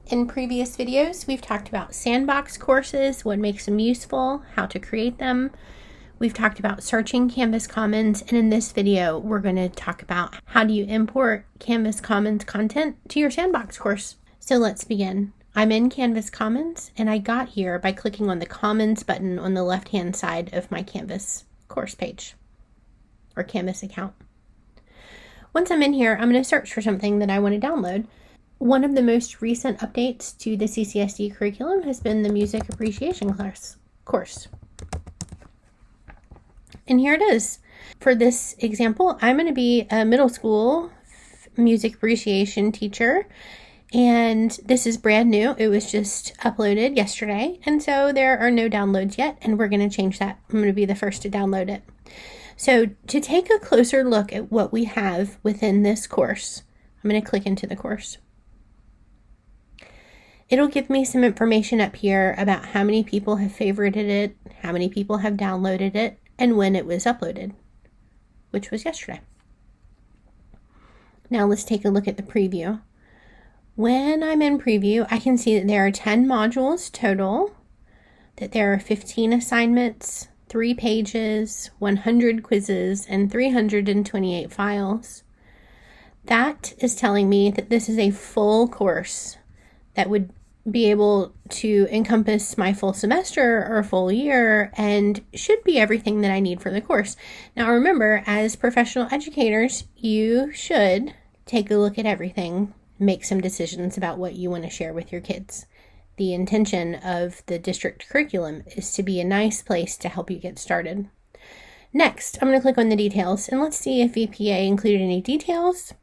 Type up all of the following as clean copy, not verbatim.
In previous videos, we've talked about sandbox courses, what makes them useful, how to create them. We've talked about searching Canvas Commons, and in this video, we're going to talk about how do you import Canvas Commons content to your sandbox course. So let's begin. I'm in Canvas Commons, and I got here by clicking on the Commons button on the left-hand side of my Canvas course page or Canvas account. Once I'm in here, I'm going to search for something that I want to download. One of the most recent updates to the CCSD curriculum has been the music appreciation course. And here it is. For this example, I'm going to be a middle school music appreciation teacher, and this is brand new. It was just uploaded yesterday, and so there are no downloads yet, and we're going to change that. I'm going to be the first to download it. So to take a closer look at what we have within this course, I'm going to click into the course. It'll give me some information up here about how many people have favorited it, how many people have downloaded it, and when it was uploaded, which was yesterday. Now let's take a look at the preview. When I'm in preview, I can see that there are 10 modules total, that there are 15 assignments, 3 pages, 100 quizzes, and 328 files. That is telling me that this is a full course that would be able to encompass my full semester or full year and should be everything that I need for the course. Now remember, as professional educators, you should take a look at everything, make some decisions about what you want to share with your kids. The intention of the district curriculum is to be a nice place to help you get started. Next, I'm going to click on the details and let's see if EPA included any details.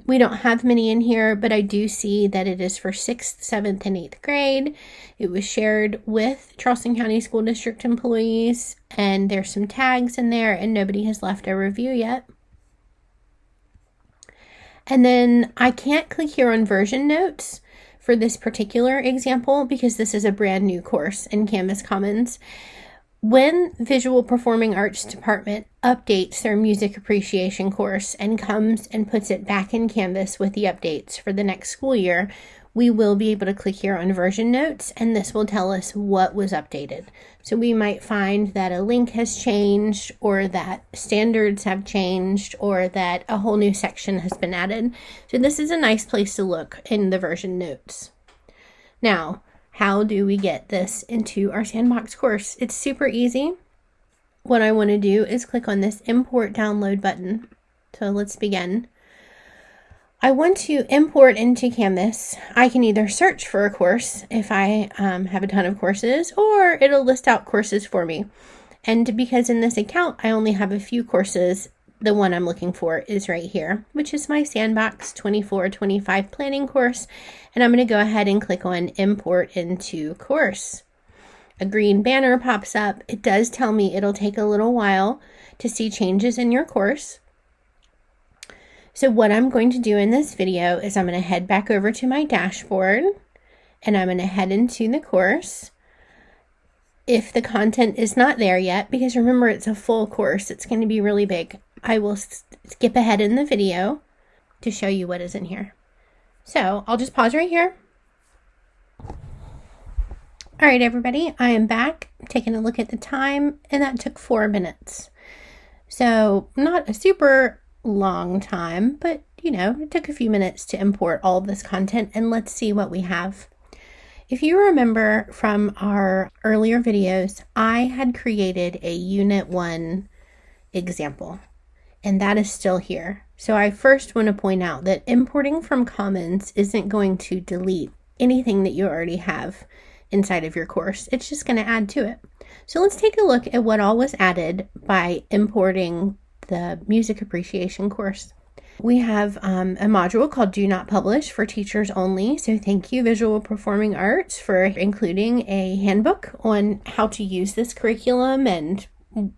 We don't have many in here, but I do see that it is for 6th, 7th, and 8th grade. It was shared with Charleston County School District employees, and there's some tags in there, and nobody has left a review yet. And then I can't click here on version notes for this particular example because this is a brand new course in Canvas Commons. When Visual Performing Arts Department updates their music appreciation course and comes and puts it back in Canvas with the updates for the next school year, we will be able to click here on version notes, and this will tell us what was updated. So we might find that a link has changed, or that standards have changed, or that a whole new section has been added. So this is a nice place to look in the version notes. Now, how do we get this into our sandbox course? It's super easy. What I want to do is click on this import download button. So let's begin. I want to import into Canvas. I can either search for a course if I have a ton of courses, or it'll list out courses for me. And because in this account I only have a few courses, the one I'm looking for is right here, which is my Sandbox 24-25 planning course. And I'm going to go ahead and click on import into course. A green banner pops up. It does tell me it'll take a little while to see changes in your course. So what I'm going to do in this video is I'm going to head back over to my dashboard and I'm going to head into the course. If the content is not there yet, because remember it's a full course, it's going to be really big, I will skip ahead in the video to show you what is in here. So I'll just pause right here. All right, everybody, I am back, taking a look at the time, and that took 4 minutes. So not a super long time, but you know, it took a few minutes to import all of this content, and let's see what we have. If you remember from our earlier videos, I had created a Unit 1 example, and that is still here. So I first want to point out that importing from Commons isn't going to delete anything that you already have inside of your course. It's just going to add to it. So let's take a look at what all was added by importing the music appreciation course. We have a module called Do Not Publish for teachers only. So thank you, Visual Performing Arts, for including a handbook on how to use this curriculum and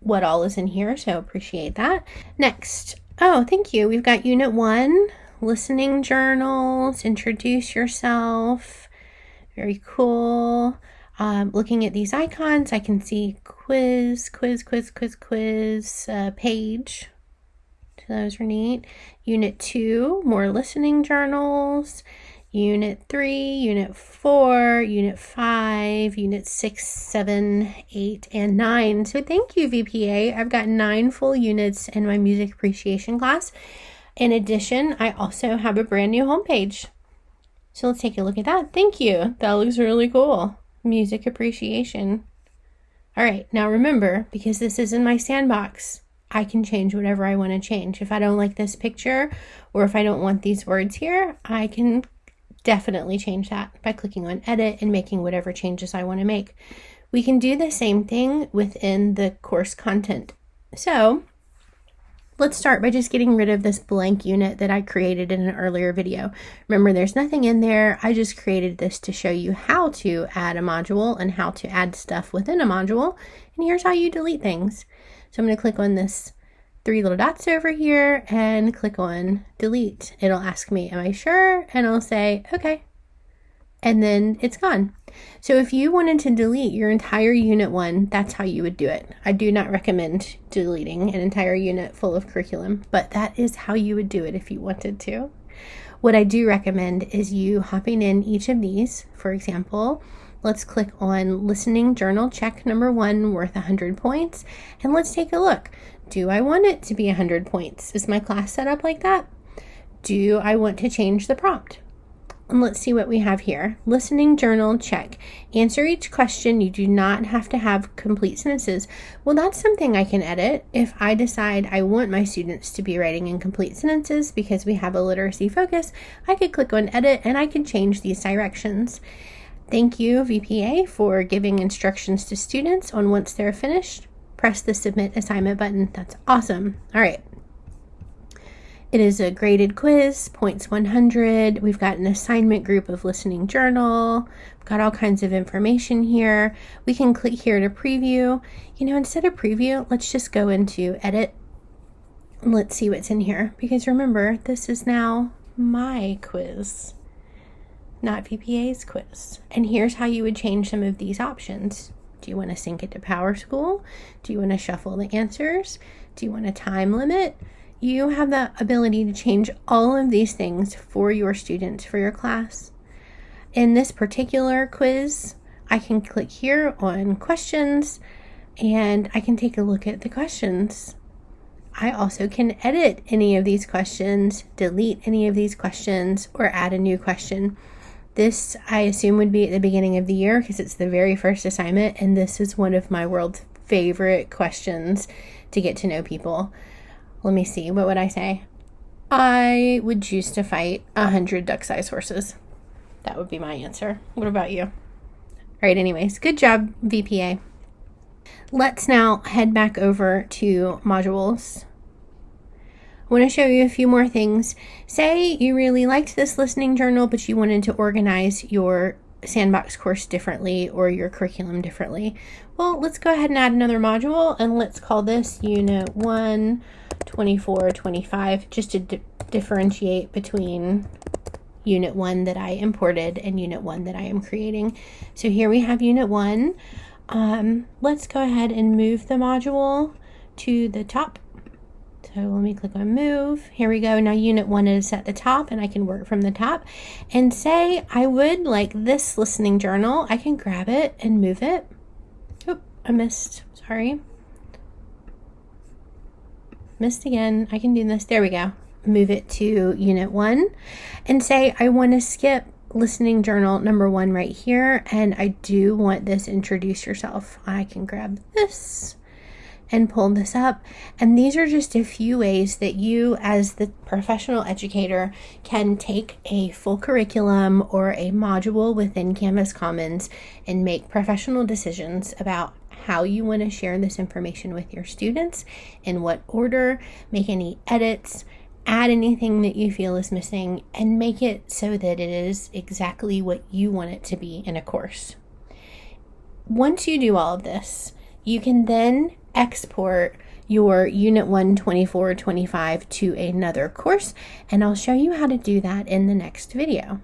what all is in here. So appreciate that. Next. Oh, thank you. We've got Unit 1, listening journals, introduce yourself. Very cool. Looking at these icons, I can see quiz, page. So those are neat. Unit 2, more listening journals. Unit 3, Unit 4, Unit 5, Unit 6, 7, 8, and 9. So thank you, VPA. I've got 9 full units in my music appreciation class. In addition, I also have a brand new homepage. So let's take a look at that. Thank you. That looks really cool. Music appreciation. All right, now remember, because this is in my sandbox, I can change whatever I want to change. If I don't like this picture, or if I don't want these words here, I can definitely change that by clicking on edit and making whatever changes I want to make. We can do the same thing within the course content. So let's start by just getting rid of this blank unit that I created in an earlier video. Remember, there's nothing in there. I just created this to show you how to add a module and how to add stuff within a module. And here's how you delete things. So I'm going to click on this 3 little dots over here and click on delete. It'll ask me, am I sure? And I'll say, okay. And then it's gone. So if you wanted to delete your entire unit 1, that's how you would do it. I do not recommend deleting an entire unit full of curriculum, but that is how you would do it if you wanted to. What I do recommend is you hopping in each of these. For example, let's click on listening journal check number 1 worth 100 points. And let's take a look. Do I want it to be 100 points? Is my class set up like that? Do I want to change the prompt? And let's see what we have here. Listening journal check. Answer each question. You do not have to have complete sentences. Well, that's something I can edit. If I decide I want my students to be writing in complete sentences because we have a literacy focus, I could click on edit and I can change these directions. Thank you, VPA, for giving instructions to students on once they're finished. Press the submit assignment button. That's awesome. All right. It is a graded quiz, points 100. We've got an assignment group of listening journal. We've got all kinds of information here. We can click here to preview. You know, instead of preview, let's just go into edit. Let's see what's in here. Because remember, this is now my quiz, not VPA's quiz. And here's how you would change some of these options. Do you want to sync it to PowerSchool? Do you want to shuffle the answers? Do you want a time limit? You have the ability to change all of these things for your students, for your class. In this particular quiz, I can click here on questions and I can take a look at the questions. I also can edit any of these questions, delete any of these questions, or add a new question. This, I assume, would be at the beginning of the year because it's the very first assignment, and this is one of my world's favorite questions to get to know people. Let me see, what would I say? I would choose to fight 100 duck-sized horses. That would be my answer. What about you? All right, anyways, good job, VPA. Let's now head back over to modules. I want to show you a few more things. Say you really liked this listening journal, but you wanted to organize your Sandbox course differently or your curriculum differently. Well, let's go ahead and add another module, and let's call this Unit 1, 24, 25, just to differentiate between Unit 1 that I imported and Unit 1 that I am creating. So here we have Unit 1. Let's go ahead and move the module to the top. So let me click on move. Here we go. Now Unit 1 is at the top and I can work from the top. And say I would like this listening journal. I can grab it and move it. Oop, I missed. Sorry. Missed again. I can do this. There we go. Move it to Unit 1 and say I want to skip listening journal number 1 right here. And I do want this introduce yourself. I can grab this and pull this up. And these are just a few ways that you as the professional educator can take a full curriculum or a module within Canvas Commons and make professional decisions about how you want to share this information with your students, in what order, make any edits, add anything that you feel is missing, and make it so that it is exactly what you want it to be in a course. Once you do all of this, you can then export your Unit 1, 24, 25 to another course, and I'll show you how to do that in the next video.